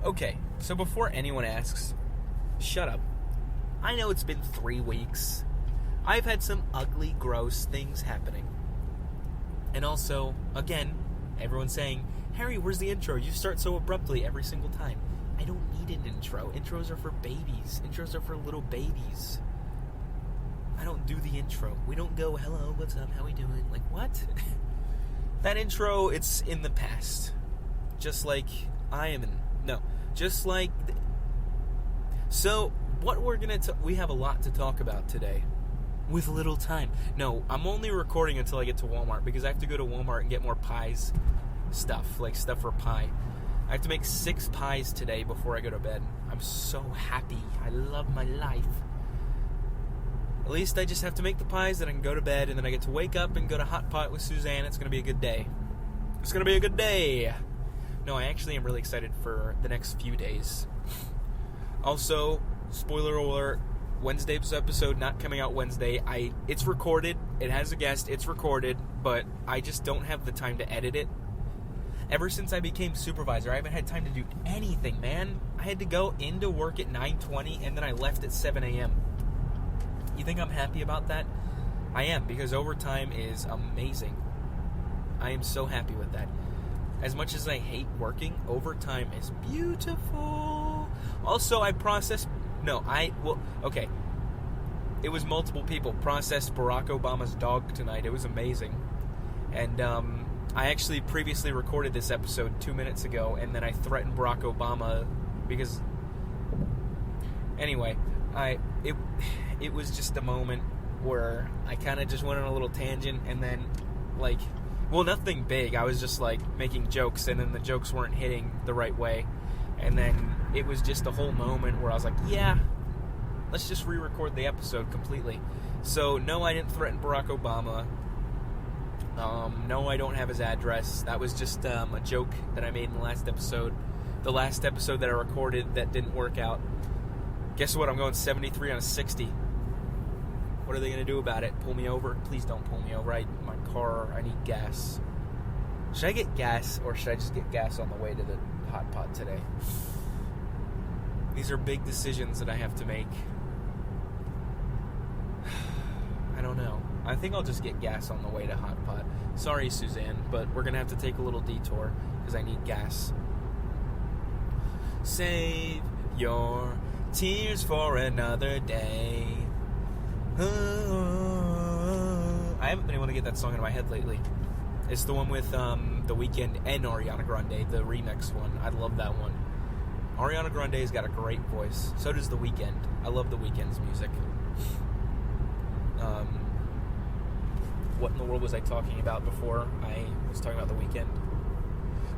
Okay, so before anyone asks, shut up. I know it's been 3 weeks. I've had some ugly, gross things happening. And also, again, everyone's saying, Harry, where's the intro? You start so abruptly every single time. I don't need an intro. Intros are for babies. Intros are for little babies. I don't do the intro. We don't go, hello, what's up, how we doing? Like, what? That intro, it's in the past. Just like I am in... No, just like... So, what we're going to... We have a lot to talk about today. With little time. No, I'm only recording until I get to Walmart, because I have to go to Walmart and get more pies stuff. Like, stuff for pie. I have to make 6 pies today before I go to bed. I'm so happy. I love my life. At least I just have to make the pies, then I can go to bed, and then I get to wake up and go to Hot Pot with Suzanne. It's going to be a good day. It's going to be a good day. No, I actually am really excited for the next few days. Also, spoiler alert, Wednesday's episode not coming out Wednesday. It's recorded. It has a guest. It's recorded, but I just don't have the time to edit it. Ever since I became supervisor, I haven't had time to do anything, man. I had to go into work at 9:20, and then I left at 7 a.m. You think I'm happy about that? I am, because overtime is amazing. I am so happy with that. As much as I hate working, overtime is beautiful. Also, okay. It was multiple people processed Barack Obama's dog tonight. It was amazing. And, I actually previously recorded this episode 2 minutes ago, and then I threatened Barack Obama because... Anyway, it was just a moment where I kind of just went on a little tangent, and then, nothing big. I was just, making jokes, and then the jokes weren't hitting the right way. And then it was just a whole moment where I was like, yeah, let's just re-record the episode completely. So, no, I didn't threaten Barack Obama. No, I don't have his address. That was just a joke that I made in the last episode. The last episode that I recorded that didn't work out. Guess what? I'm going 73 on a 60. What are they going to do about it? Pull me over? Please don't pull me over. My car, I need gas. Should I get gas, or should I just get gas on the way to the Hot Pot today? These are big decisions that I have to make. I don't know. I think I'll just get gas on the way to Hot Pot. Sorry, Suzanne, but we're going to have to take a little detour because I need gas. Save your tears for another day. I haven't been able to get that song in my head lately. It's the one with The Weeknd and Ariana Grande, the remix one. I love that one. Ariana Grande's got a great voice. So does The Weeknd. I love The Weeknd's music. What in the world was I talking about before I was talking about The Weeknd?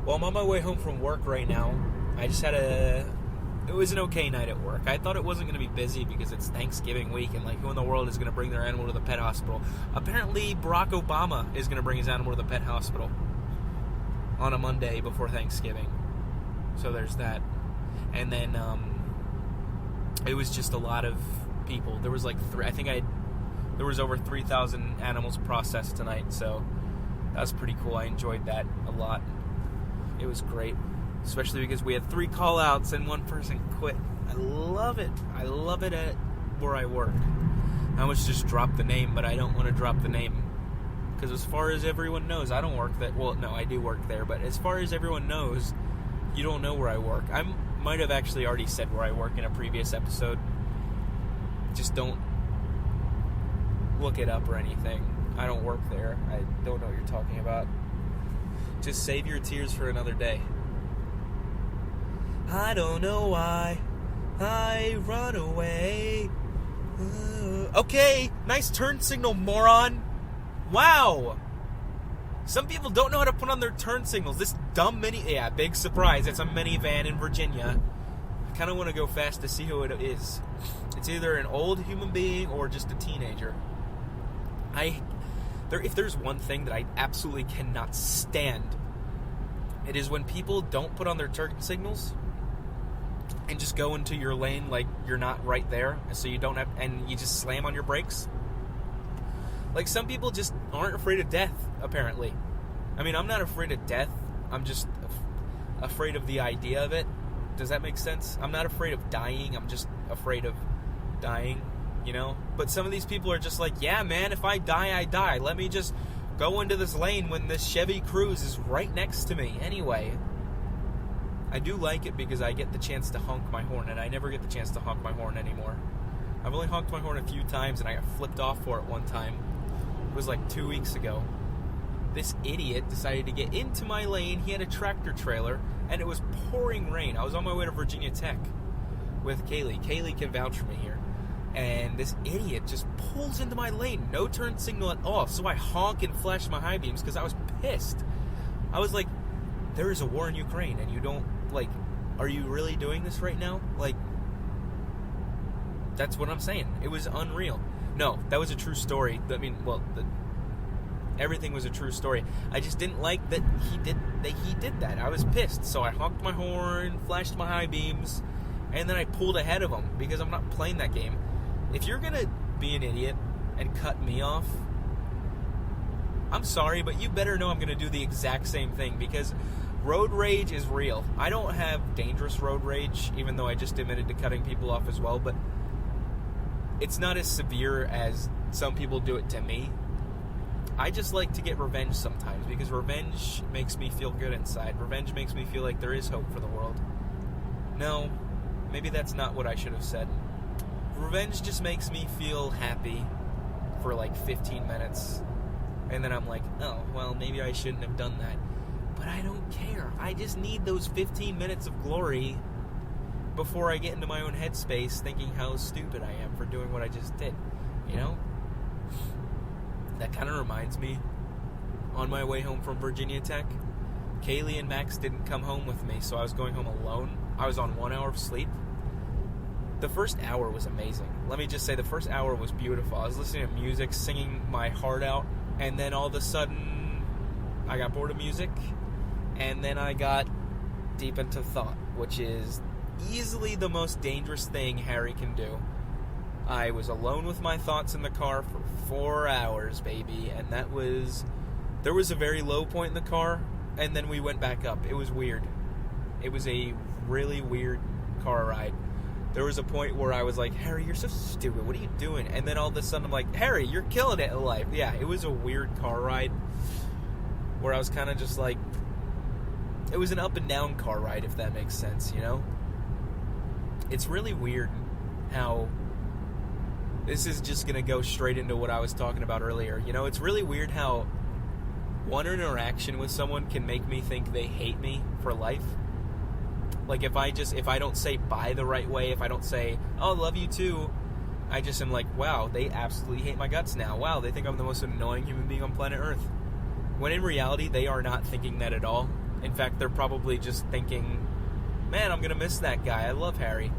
Well, I'm on my way home from work right now. I just had it was an okay night at work. I thought it wasn't going to be busy because it's Thanksgiving week, and who in the world is going to bring their animal to the pet hospital? Apparently, Barack Obama is going to bring his animal to the pet hospital on a Monday before Thanksgiving. So there's that. And then it was just a lot of people. There was there was over 3,000 animals processed tonight, so that was pretty cool. I enjoyed that a lot. It was great, especially because we had 3 call-outs and 1 person quit. I love it. I love it at where I work. I almost just dropped the name, but I don't want to drop the name. Because as far as everyone knows, I don't work there. Well, no, I do work there, but as far as everyone knows, you don't know where I work. I might have actually already said where I work in a previous episode. Just don't look it up or anything. I don't work there. I don't know what you're talking about. Just save your tears for another day. I don't know why I run away. Okay, nice turn signal, moron. Wow. Some people don't know how to put on their turn signals. This dumb big surprise. It's a minivan in Virginia. I kind of want to go fast to see who it is. It's either an old human being or just a teenager. If there's one thing that I absolutely cannot stand, it is when people don't put on their turn signals and just go into your lane like you're not right there, so you don't have, and you just slam on your brakes. Some people just aren't afraid of death, apparently. I mean, I'm not afraid of death. I'm just afraid of the idea of it. Does that make sense? I'm not afraid of dying. I'm just afraid of dying, you know? But some of these people are just like, yeah, man, if I die, I die. Let me just go into this lane when this Chevy Cruze is right next to me. Anyway, I do like it because I get the chance to honk my horn, and I never get the chance to honk my horn anymore. I've only honked my horn a few times, and I got flipped off for it one time. It was like 2 weeks ago. This idiot decided to get into my lane. He had a tractor trailer, and it was pouring rain. I was on my way to Virginia Tech with Kaylee. Kaylee can vouch for me here. And this idiot just pulls into my lane. No turn signal at all. So I honk and flash my high beams because I was pissed. I was like, there is a war in Ukraine, and you don't, like, are you really doing this right now? Like, that's what I'm saying. It was unreal. No, that was a true story. I mean, well, everything was a true story. I just didn't like that he did that. I was pissed. So I honked my horn, flashed my high beams, and then I pulled ahead of him because I'm not playing that game. If you're going to be an idiot and cut me off, I'm sorry, but you better know I'm going to do the exact same thing because road rage is real. I don't have dangerous road rage, even though I just admitted to cutting people off as well, but it's not as severe as some people do it to me. I just like to get revenge sometimes because revenge makes me feel good inside. Revenge makes me feel like there is hope for the world. No, maybe that's not what I should have said. Revenge just makes me feel happy for like 15 minutes. And then I'm like, oh, well, maybe I shouldn't have done that. But I don't care. I just need those 15 minutes of glory before I get into my own headspace thinking how stupid I am for doing what I just did. You know? That kind of reminds me, on my way home from Virginia Tech, Kaylee and Max didn't come home with me, so I was going home alone. I was on 1 hour of sleep. The first hour was amazing. Let me just say, the first hour was beautiful. I was listening to music, singing my heart out, and then all of a sudden, I got bored of music, and then I got deep into thought, which is easily the most dangerous thing Harry can do. I was alone with my thoughts in the car for 4 hours, baby, and there was a very low point in the car, and then we went back up. It was weird. It was a really weird car ride. There was a point where I was like, Harry, you're so stupid. What are you doing? And then all of a sudden I'm like, Harry, you're killing it in life. Yeah, it was a weird car ride where I was kind of just like, it was an up and down car ride, if that makes sense, you know? It's really weird how this is just going to go straight into what I was talking about earlier. You know, it's really weird how one interaction with someone can make me think they hate me for life. Like, if I don't say bye the right way, if I don't say, oh, love you too, I just am like, wow, they absolutely hate my guts now. Wow, they think I'm the most annoying human being on planet Earth. When in reality, they are not thinking that at all. In fact, they're probably just thinking, man, I'm going to miss that guy. I love Harry.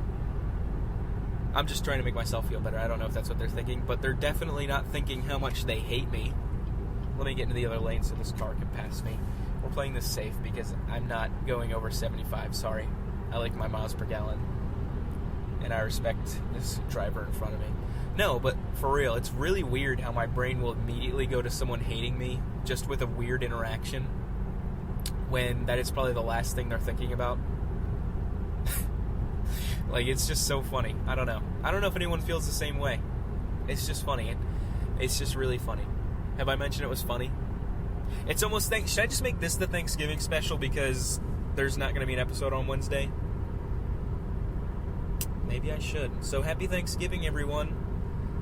I'm just trying to make myself feel better. I don't know if that's what they're thinking, but they're definitely not thinking how much they hate me. Let me get into the other lane so this car can pass me. We're playing this safe because I'm not going over 75. Sorry. I like my miles per gallon. And I respect this driver in front of me. No, but for real, it's really weird how my brain will immediately go to someone hating me just with a weird interaction when that is probably the last thing they're thinking about. Like, it's just so funny. I don't know. I don't know if anyone feels the same way. It's just funny. It's just really funny. Have I mentioned it was funny? It's almost should I just make this the Thanksgiving special because there's not going to be an episode on Wednesday? Maybe I should. So happy Thanksgiving, everyone.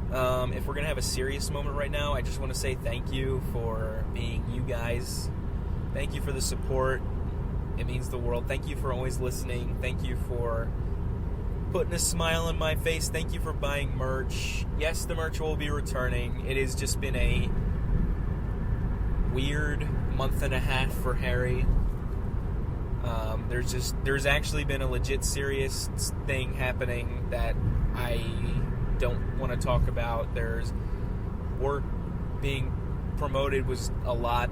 If we're going to have a serious moment right now, I just want to say thank you for being you guys. Thank you for the support. It means the world. Thank you for always listening. Thank you for putting a smile on my face. Thank you for buying merch. Yes, the merch will be returning. It has just been a weird month and a half for Harry. There's actually been a legit serious thing happening that I don't want to talk about. There's work being promoted was a lot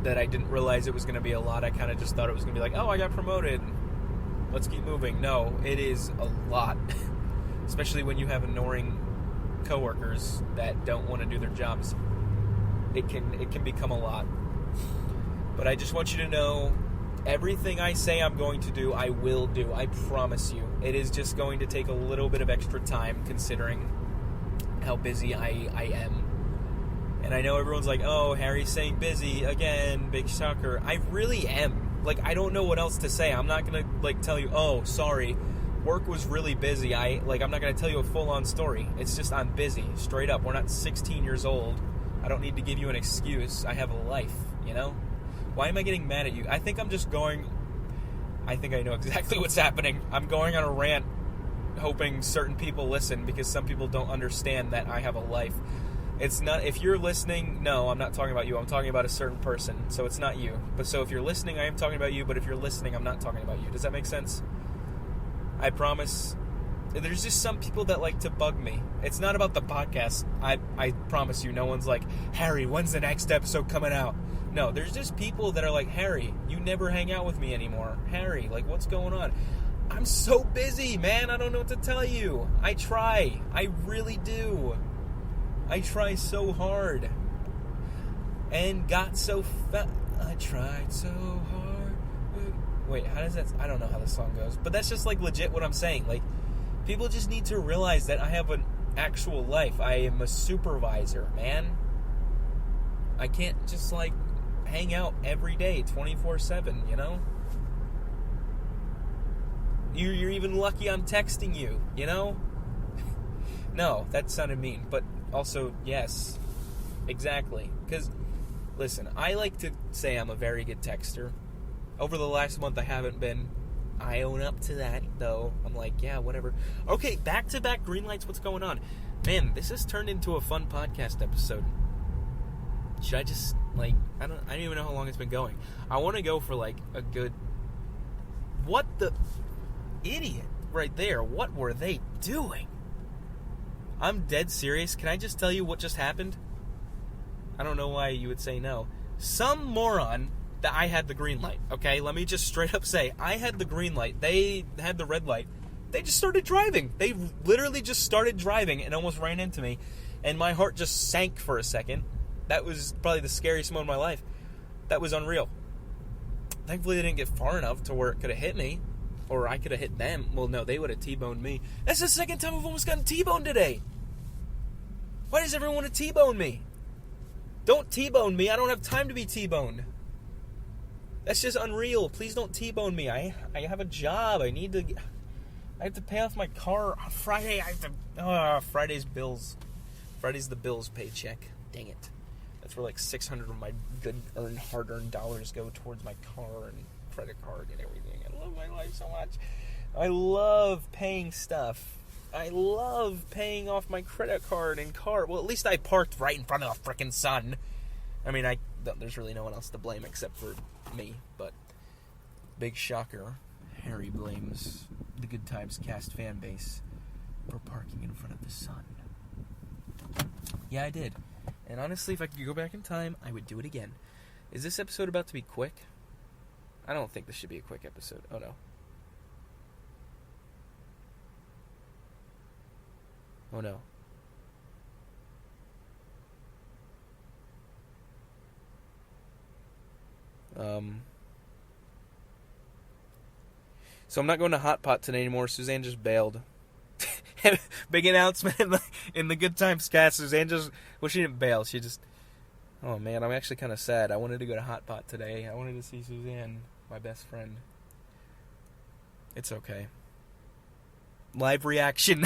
that I didn't realize it was going to be a lot. I kind of just thought it was going to be like, oh, I got promoted, let's keep moving. No, it is a lot, especially when you have annoying coworkers that don't want to do their jobs. It can become a lot. But I just want you to know, Everything I say I'm going to do, I will do. I promise you. It is just going to take a little bit of extra time considering how busy I am. And I know everyone's like, oh, Harry's saying busy again, big shocker. I really am. Like, I don't know what else to say. I'm not going to, like, tell you, oh, sorry, work was really busy. I'm not going to tell you a full-on story. It's just I'm busy, straight up. We're not 16 years old. I don't need to give you an excuse. I have a life, you know? Why am I getting mad at you? I think I know exactly what's happening. I'm going on a rant hoping certain people listen because some people don't understand that I have a life. It's not, if you're listening, no, I'm not talking about you. I'm talking about a certain person, so it's not you. But so if you're listening, I am talking about you, but if you're listening, I'm not talking about you. Does that make sense? I promise. There's just some people that like to bug me. It's not about the podcast. I promise you, no one's like, Harry, when's the next episode coming out? No, there's just people that are like, Harry, you never hang out with me anymore. Harry, like, what's going on? I'm so busy, man. I don't know what to tell you. I try. I really do. I try so hard. And got so fat. I tried so hard. Wait, how does that... I don't know how the song goes. But that's just, like, legit what I'm saying. Like, people just need to realize that I have an actual life. I am a supervisor, man. I can't just, like, hang out every day 24/7, you know? You're even lucky I'm texting you, you know? No, that sounded mean, but also, yes, exactly. Because, listen, I like to say I'm a very good texter. Over the last month, I haven't been. I own up to that, though. I'm like, yeah, whatever. Okay, back-to-back green lights, what's going on? Man, this has turned into a fun podcast episode. Should I just, like, I don't even know how long it's been going. I want to go for, like, a good... What the... Idiot right there. What were they doing? I'm dead serious. Can I just tell you what just happened? I don't know why you would say no. Some moron that I had the green light, okay? Let me just straight up say, I had the green light. They had the red light. They just started driving. They literally just started driving and almost ran into me. And my heart just sank for a second. That was probably the scariest moment of my life. That was unreal. Thankfully, they didn't get far enough to where it could have hit me. Or I could have hit them. Well, no, they would have T-boned me. That's the second time I've almost gotten T-boned today. Why does everyone want to T-bone me? Don't T-bone me. I don't have time to be T-boned. That's just unreal. Please don't T-bone me. I have a job. I have to pay off my car on Friday. Friday's bills. Friday's the bills paycheck. Dang it. That's where like 600 of my hard-earned dollars go towards my car and credit card and everything. I love my life so much. I love paying stuff. I love paying off my credit card and car. Well, at least I parked right in front of the frickin' sun. I mean, there's really no one else to blame except for me. But big shocker, Harry blames the Good Times Cast fan base for parking in front of the sun. Yeah, I did. And honestly, if I could go back in time, I would do it again. Is this episode about to be quick? I don't think this should be a quick episode. Oh, no. Oh, no. So I'm not going to Hot Pot today anymore. Suzanne just bailed. Big announcement in the Good Times Cast. Suzanne just... Well, she didn't bail. She just... Oh, man, I'm actually kind of sad. I wanted to go to Hot Pot today. I wanted to see Suzanne, my best friend. It's okay. Live reaction.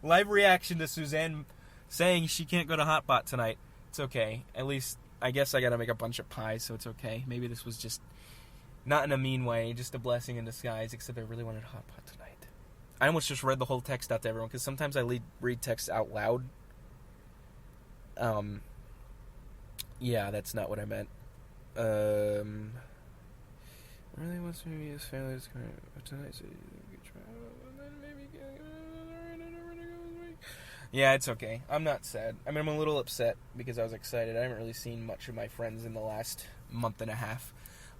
Live reaction to Suzanne saying she can't go to Hot Pot tonight. It's okay. At least, I guess I gotta make a bunch of pies, so it's okay. Maybe this was just... Not in a mean way, just a blessing in disguise, except I really wanted Hot Pot tonight. I almost just read the whole text out to everyone, because sometimes I read text out loud. Yeah, that's not what I meant. Really wants to be his family's tonight, so yeah, it's okay. I'm not sad. I mean, I'm a little upset because I was excited. I haven't really seen much of my friends in the last month and a half.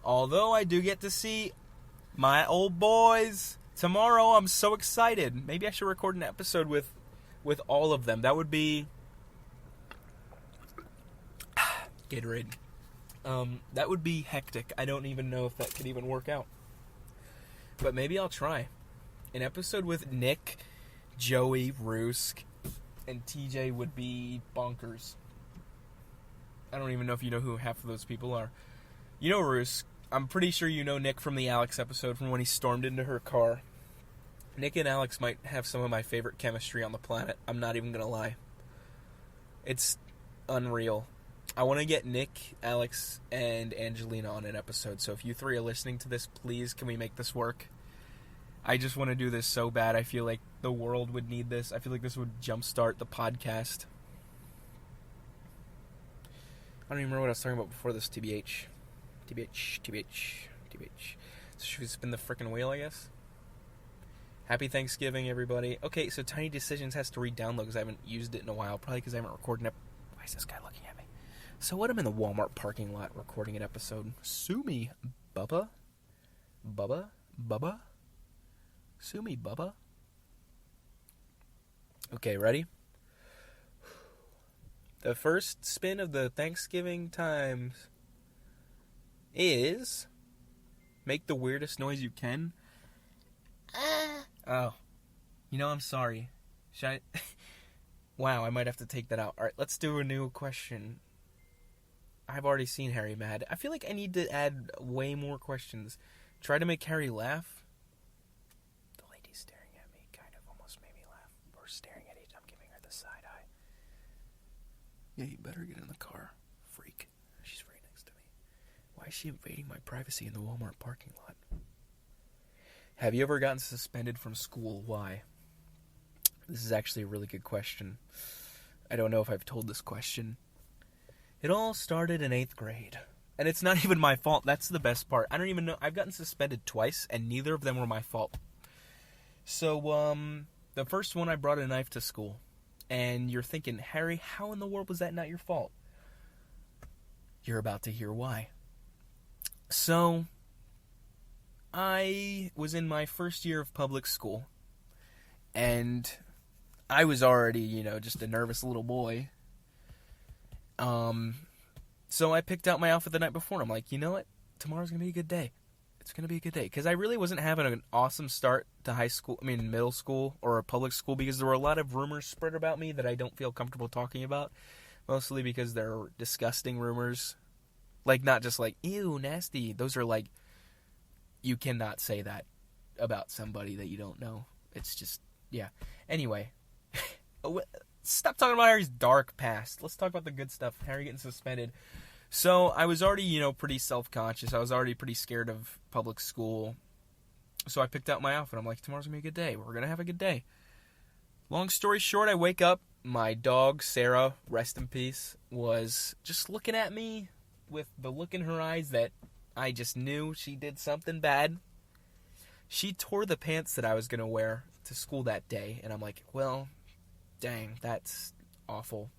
Although I do get to see my old boys tomorrow. I'm so excited. Maybe I should record an episode with all of them. That would be... Gatorade. That would be hectic. I don't even know if that could even work out. But maybe I'll try. An episode with Nick, Joey, Roosk, and TJ would be bonkers. I don't even know if you know who half of those people are. You know Roosk. I'm pretty sure you know Nick from the Alex episode from when he stormed into her car. Nick and Alex might have some of my favorite chemistry on the planet. I'm not even going to lie. It's unreal. I want to get Nick, Alex, and Angelina on an episode. So if you three are listening to this, please, can we make this work? I just want to do this so bad. I feel like the world would need this. I feel like this would jumpstart the podcast. I don't even remember what I was talking about before this, TBH. So should we spin the frickin' wheel, I guess? Happy Thanksgiving, everybody. Okay, so Tiny Decisions has to re-download because I haven't used it in a while. Probably because I haven't recorded it. Why is this guy looking at me? So what? I'm in the Walmart parking lot recording an episode. Sue me, Bubba. Bubba. Sue me, Bubba. Okay, ready? The first spin of the Thanksgiving times is make the weirdest noise you can. Oh. You know, I'm sorry. Should I? Wow, I might have to take that out. Alright, let's do a new question. I've already seen Harry mad. I feel like I need to add way more questions. Try to make Harry laugh. The lady's staring at me kind of almost made me laugh. We're staring at each. I'm giving her the side eye. Yeah, you better get in the car, freak. She's right next to me. Why is she invading my privacy in the Walmart parking lot? Have you ever gotten suspended from school? Why? This is actually a really good question. I don't know if I've told this question. It all started in 8th grade. And it's not even my fault. That's the best part. I don't even know. I've gotten suspended twice, and neither of them were my fault. So, the first one, I brought a knife to school. And you're thinking, Harry, how in the world was that not your fault? You're about to hear why. So, I was in my first year of public school. And I was already, just a nervous little boy. So I picked out my outfit the night before. I'm like, you know what? Tomorrow's going to be a good day. It's going to be a good day. Because I really wasn't having an awesome start to middle school or public school, because there were a lot of rumors spread about me that I don't feel comfortable talking about. Mostly because they're disgusting rumors. Like, not just like, ew, nasty. Those are like, you cannot say that about somebody that you don't know. It's just, yeah. Anyway. Stop talking about Harry's dark past. Let's talk about the good stuff. Harry getting suspended. So, I was already, pretty self-conscious. I was already pretty scared of public school. So, I picked out my outfit. I'm like, tomorrow's going to be a good day. We're going to have a good day. Long story short, I wake up. My dog, Sarah, rest in peace, was just looking at me with the look in her eyes that I just knew she did something bad. She tore the pants that I was going to wear to school that day. And I'm like, well, dang, that's awful.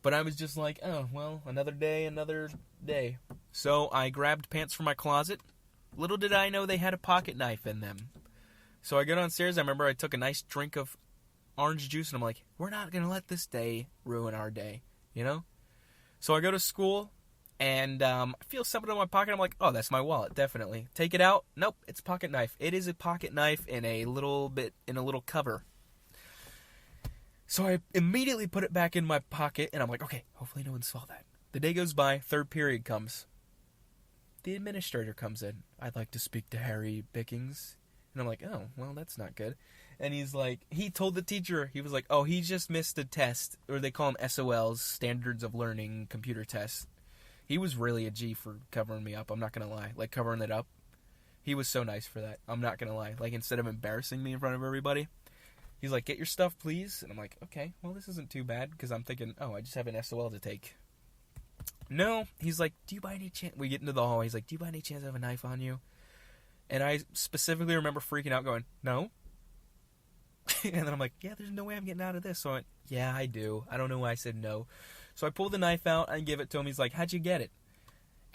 But I was just like, oh, well, another day. So I grabbed pants from my closet. Little did I know they had a pocket knife in them. So I go downstairs. I remember I took a nice drink of orange juice, and I'm like, we're not going to let this day ruin our day, So I go to school, and I feel something in my pocket. I'm like, oh, that's my wallet, definitely. Take it out. Nope, it's a pocket knife. It is a pocket knife in a little cover. So I immediately put it back in my pocket, and I'm like, okay, hopefully no one saw that. The day goes by, third period comes. The administrator comes in. I'd like to speak to Harry Bickings. And I'm like, oh, well, that's not good. And he's like, he told the teacher, he was like, oh, he just missed a test, or they call them SOLs, Standards of Learning Computer Tests. He was really a G for covering me up, I'm not going to lie. Like, covering it up. He was so nice for that, I'm not going to lie. Like, instead of embarrassing me in front of everybody, he's like, get your stuff, please. And I'm like, okay, well, this isn't too bad, because I'm thinking, oh, I just have an SOL to take. No, he's like, do you by any chance, we get into the hallway, he's like, do you by any chance have a knife on you? And I specifically remember freaking out going, no. And then I'm like, yeah, there's no way I'm getting out of this. So I went, yeah, I do. I don't know why I said no. So I pull the knife out and give it to him. He's like, how'd you get it?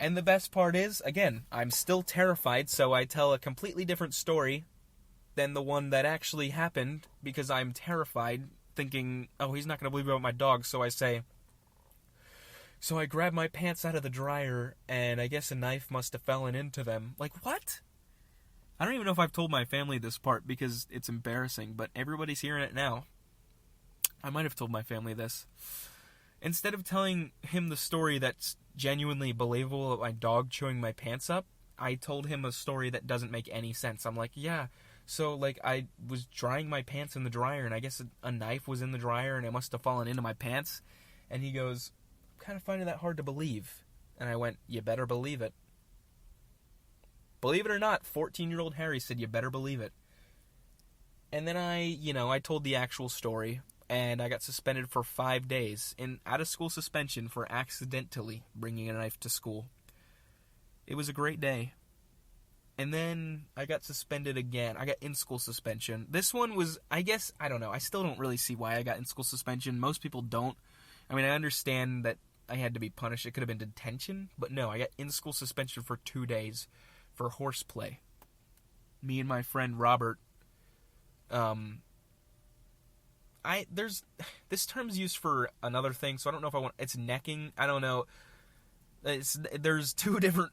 And the best part is, again, I'm still terrified, so I tell a completely different story than the one that actually happened, because I'm terrified, thinking, oh, he's not going to believe about my dog. So I say, So I grabbed my pants out of the dryer, and I guess a knife must have fallen into them. Like, what? I don't even know if I've told my family this part because it's embarrassing, but everybody's hearing it now. I might have told my family this. Instead of telling him the story that's genuinely believable of my dog chewing my pants up, I told him a story that doesn't make any sense. I'm like, yeah, so, like, I was drying my pants in the dryer, and I guess a knife was in the dryer, and it must have fallen into my pants. And he goes, I'm kind of finding that hard to believe. And I went, you better believe it. Believe it or not, 14-year-old Harry said, you better believe it. And then I told the actual story, and I got suspended for 5 days in out-of-school suspension for accidentally bringing a knife to school. It was a great day. And then I got suspended again. I got in-school suspension. This one was, I guess, I don't know. I still don't really see why I got in-school suspension. Most people don't. I mean, I understand that I had to be punished. It could have been detention. But no, I got in-school suspension for 2 days for horseplay. Me and my friend Robert, this term's used for another thing, so I don't know if I want, it's necking. I don't know. There's two different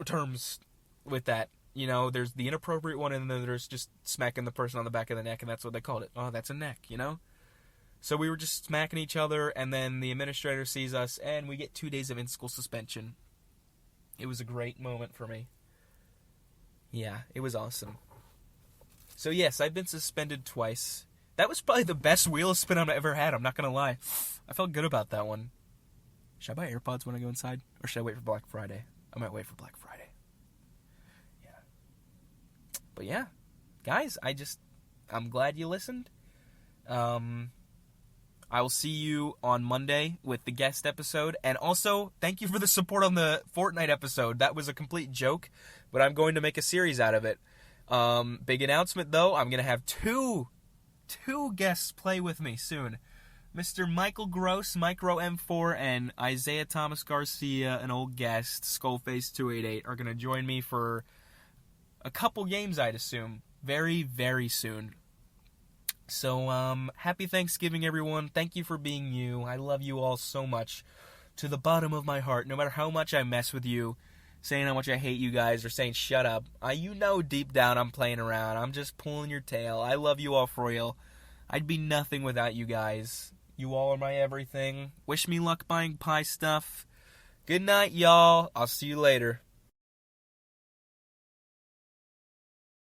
terms with that. You know, there's the inappropriate one, and then there's just smacking the person on the back of the neck, and that's what they called it. Oh, that's a neck, you know? So we were just smacking each other, and then the administrator sees us, and we get 2 days of in-school suspension. It was a great moment for me. Yeah, it was awesome. So yes, I've been suspended twice. That was probably the best wheel spin I've ever had, I'm not going to lie. I felt good about that one. Should I buy AirPods when I go inside? Or should I wait for Black Friday? I might wait for Black Friday. Yeah. But yeah, guys, I'm glad you listened. I will see you on Monday with the guest episode. And also, thank you for the support on the Fortnite episode. That was a complete joke, but I'm going to make a series out of it. Big announcement, though. I'm going to have two guests play with me soon. Mr. Michael Gross, Micro M4, and Isaiah Thomas Garcia, an old guest, Skullface288, are going to join me for a couple games, I'd assume, very, very soon. So, happy Thanksgiving, everyone. Thank you for being you. I love you all so much. To the bottom of my heart, no matter how much I mess with you, saying how much I hate you guys, or saying shut up, you know deep down I'm playing around. I'm just pulling your tail. I love you all for real. I'd be nothing without you guys. You all are my everything. Wish me luck buying pie stuff. Good night, y'all. I'll see you later.